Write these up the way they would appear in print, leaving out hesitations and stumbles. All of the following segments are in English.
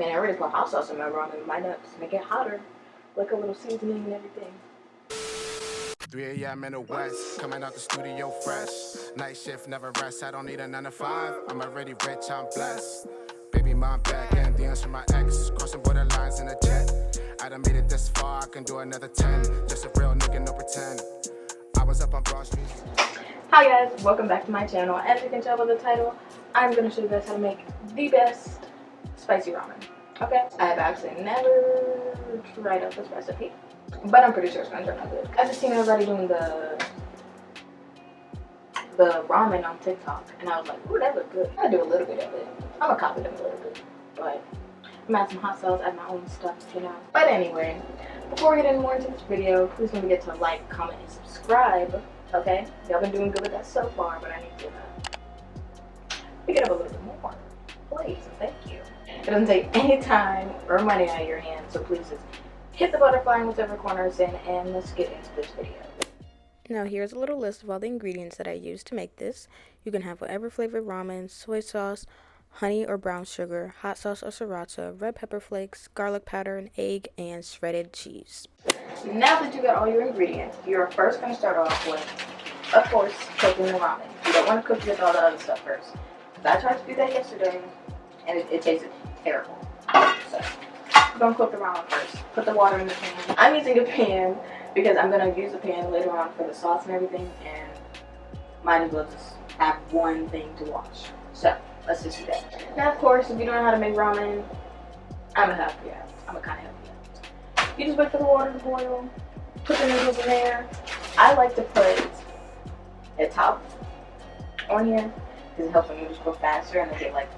mean, I already put hot sauce in my ramen. Might not make it hotter, like a little seasoning and everything. 3 a.m. in the west, coming out the studio fresh. Night shift, never rest. I don't need a 9 to 5. I'm already rich, I'm blessed. Baby mom back and the answer my ex. Crossing borderlines in a jet. I done made it this far, I can do another 10. Just a real nigga, no pretend. I was up on Broad Street. Hi guys, welcome back to my channel. As you can tell by the title, I'm going to show you guys how to make the best spicy ramen. Okay? I have actually never tried out this recipe, but I'm pretty sure it's going to turn out good. I've just seen everybody doing the ramen on TikTok, and I was like, ooh, that looked good. I'll do a little bit of it. I'm going to copy them a little bit, but I'm add some hot sauce, add my own stuff, you know. But anyway, before we get any more into this video, please don't forget to like, comment, and subscribe. Okay? Y'all been doing good with that so far, but I need to pick it up a little bit more. Please, thank you. It doesn't take any time or money out of your hands, so please just hit the butterfly in whichever corner it's in, and let's get into this video. Now here's a little list of all the ingredients that I used to make this. You can have whatever flavored ramen, soy sauce, honey or brown sugar, hot sauce or sriracha, red pepper flakes, garlic powder, an egg, and shredded cheese. Now that you got all your ingredients, you're first going to start off with, of course, cooking the ramen. You don't want to cook with all the other stuff first. Because I tried to do that yesterday, and it tasted terrible. So, I'm going to cook the ramen first. Put the water in the pan. I'm using a pan because I'm going to use the pan later on for the sauce and everything, and might as well just have one thing to wash. So, let's just do that. Now, of course, if you don't know how to make ramen, I'm going to help you out. I'm going to kind of help you out. You just wait for the water to boil, put the noodles in there. I like to put a top on here because it helps the noodles cook faster and they get like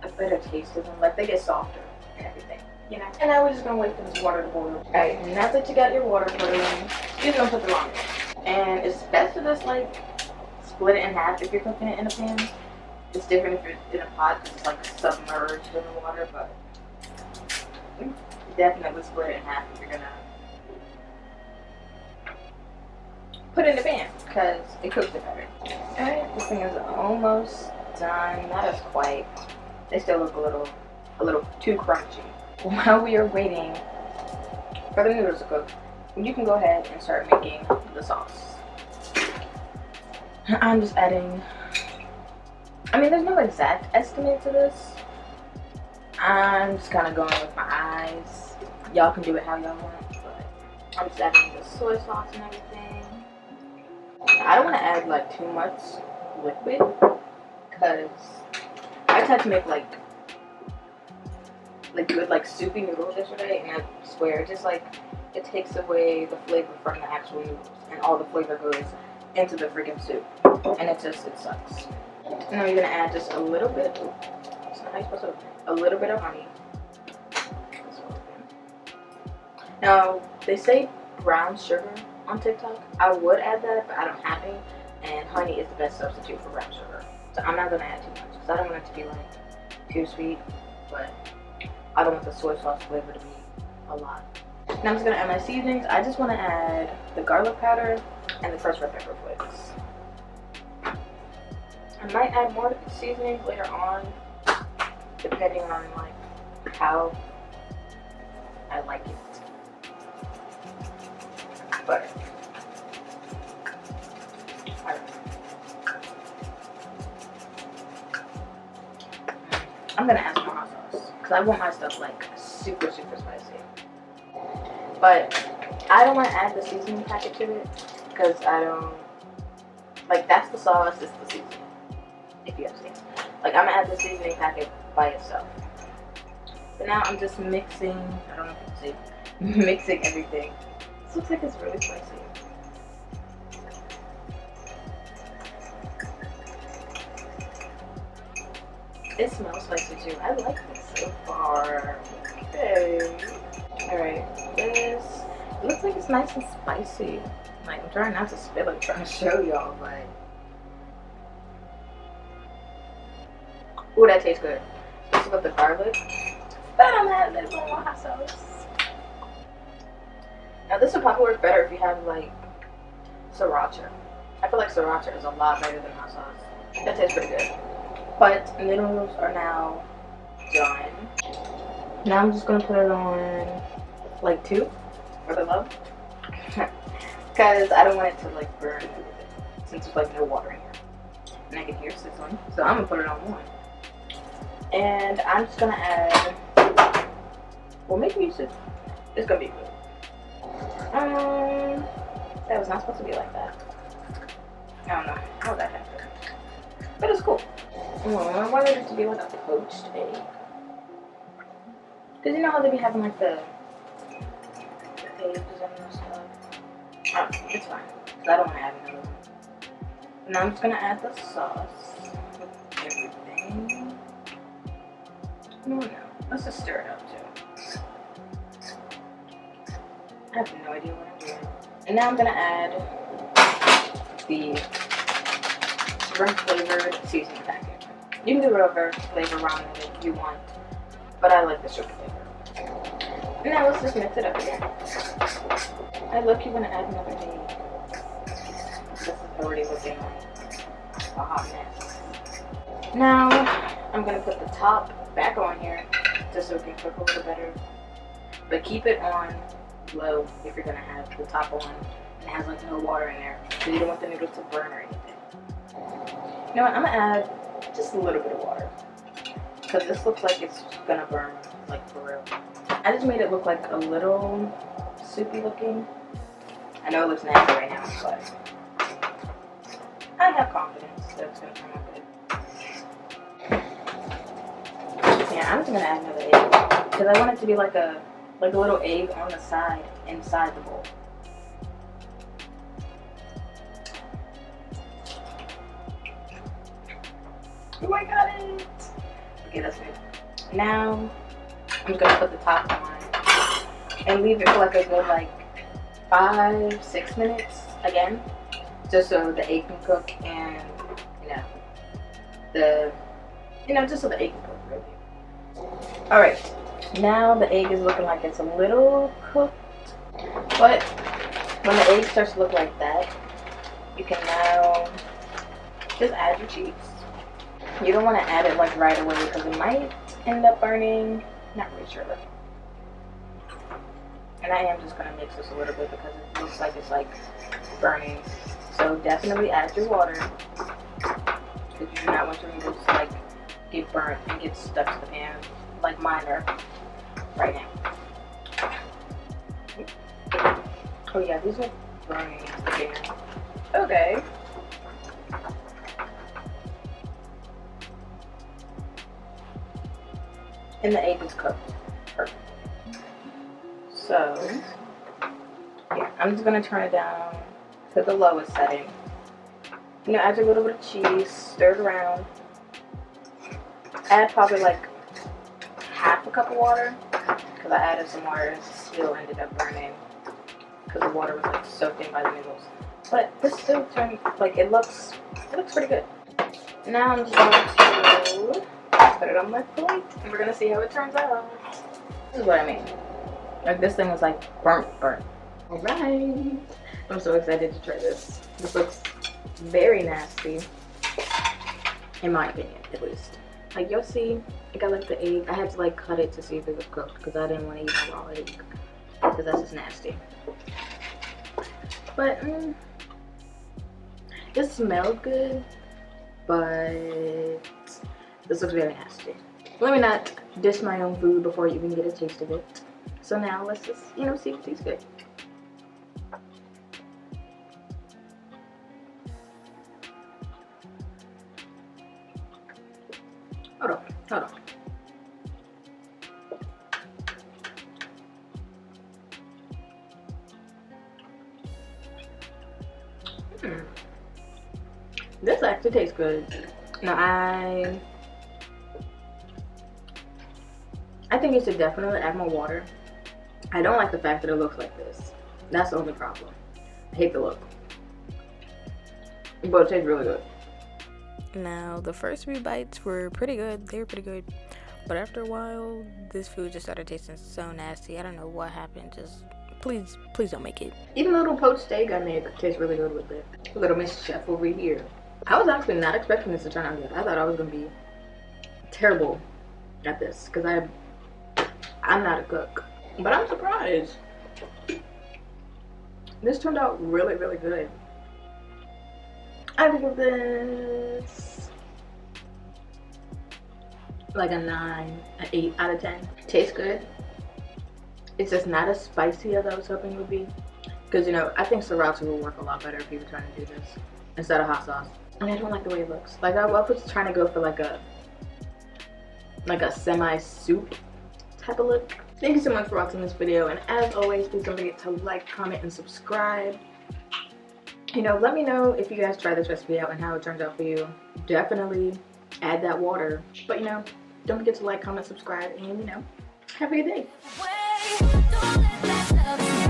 a better taste of them. Like they get softer and everything, you know. And now we're just gonna wait for this water to boil. Alright, now that you got your water boiling, you're gonna put the ramen in. And it's best to just like split it in half if you're cooking it in a pan. It's different if it's in a pot because it's like submerged in the water, but definitely split it in half if you're gonna put it in the pan because it cooks it better. Alright, this thing is almost done. Not as quite. They still look a little too crunchy. While we are waiting for the noodles to cook, you can go ahead and start making the sauce. I'm just adding, I mean, there's no exact estimate to this. I'm just kind of going with my eyes. Y'all can do it how y'all want, but I'm just adding the soy sauce and everything. I don't want to add like too much liquid because I tried to make like good like soupy noodles yesterday, and I swear it just like it takes away the flavor from the actual noodles, and all the flavor goes into the freaking soup, and it sucks. Now you're gonna add just a little bit. A little bit of honey. Now they say brown sugar on TikTok. I would add that, but I don't have any, and honey is the best substitute for brown sugar. So I'm not gonna add too much because I don't want it to be like too sweet, but I don't want the soy sauce flavor to be a lot. Now I'm just gonna add my seasonings. I just want to add the garlic powder and the fresh red pepper flakes. I might add more seasonings later on, depending on like how I like it. But I'm gonna add some more hot sauce because I want my stuff like super spicy. But I don't want to add the seasoning packet to it because I don't like, that's the sauce, it's the seasoning. If you understand, like I'm gonna add the seasoning packet by itself. But now I'm just mixing. I don't know if you can see, mixing everything. This looks like it's really spicy. It smells spicy too. I like this so far. Okay. Alright, this it looks like it's nice and spicy. Like, I'm trying not to spill it, trying to show y'all, but ooh, that tastes good. Especially with the garlic. But I'm gonna add a little more hot sauce. Now this would probably work better if you have like sriracha. I feel like sriracha is a lot better than hot sauce. That tastes pretty good. But the noodles are now done. Now I'm just gonna put it on like 2 for the low. Because I don't want it to like burn since there's like no water in here. And I can hear sizzling. So I'm gonna put it on 1. And I'm just gonna add, well, maybe you should, it's gonna be good. That was not supposed to be like that. I don't know how that happened. But it's cool. I wanted it to be like a poached egg. Because you know how they be having like the eggs and stuff? I don't know, it's fine. Because I don't want to add another one. Now I'm just going to add the sauce with everything. No. Let's just stir it up too. I have no idea what I'm doing. And now I'm going to add the shrimp flavored seasoning packet. You can do whatever flavor ramen if you want, but I like the shrimp flavor. Now let's just mix it up again. I look, you're going to add another egg. This is already looking like a hot mess. Now I'm going to put the top back on here just so it can cook a little better. But keep it on low if you're going to have the top on and it has like no water in there. So you don't want the noodles to burn or anything. You know what, I'm going to add just a little bit of water. Because this looks like it's going to burn, like for real. I just made it look like a little soupy looking. I know it looks nasty right now, but I have confidence that it's going to turn out good. Yeah, I'm just going to add another egg. Because I want it to be like a little egg on the side, inside the bowl. Oh, I got it! Okay, that's good. Now, I'm just going to put the top on and leave it for like a good 5-6 minutes again. Just so the egg can cook and, just so the egg can cook really. Alright, now the egg is looking like it's a little cooked. But when the egg starts to look like that, you can now just add your cheese. You don't want to add it right away because it might end up burning. Not really sure. And I am just going to mix this a little bit because it looks like it's burning. So definitely add your water because you do not want your noodles to get burnt and get stuck to the pan like mine are right now. Oh yeah, these are burning again. Okay. And the egg is cooked. Perfect. So, yeah, I'm just going to turn it down to the lowest setting. Add a little bit of cheese, stir it around. Add probably half a cup of water because I added some water and it still ended up burning because the water was soaked in by the noodles. But this still turned, it looks pretty good. Now I'm just going to put it on my plate and we're gonna see how it turns out. This is what I mean. This thing was burnt. Alright. I'm so excited to try this. This looks very nasty. In my opinion, at least. You'll see, I got the egg. I had to cut it to see if it was cooked because I didn't want to eat a raw egg. Because that's just nasty. But, it smelled good. But this looks very nasty. Let me not dish my own food before you even get a taste of it. So now let's just, see if it tastes good. Hold on. This actually tastes good. Now I think you should definitely add more water. I don't like the fact that it looks like this. That's the only problem. I hate the look. But it tastes really good. Now, the first few bites were pretty good. They were pretty good. But after a while, this food just started tasting so nasty. I don't know what happened. Just, please don't make it. Even the little poached egg I made tastes really good with it. Little Miss Chef over here. I was actually not expecting this to turn out good. I thought I was going to be terrible at this. Because I'm not a cook, but I'm surprised. This turned out really, really good. I would give this like a 9, an 8 out of 10. Tastes good. It's just not as spicy as I was hoping it would be. Because, you know, I think sriracha will work a lot better if you were trying to do this instead of hot sauce. And I don't like the way it looks. Like, I was trying to go for like a semi-soup type of look. Thank you so much for watching this video, and as always, please don't forget to like, comment, and subscribe. You know, let me know if you guys try this recipe out and how it turns out for you. Definitely add that water. But, you know, don't forget to like, comment, subscribe, and, you know, have a good day.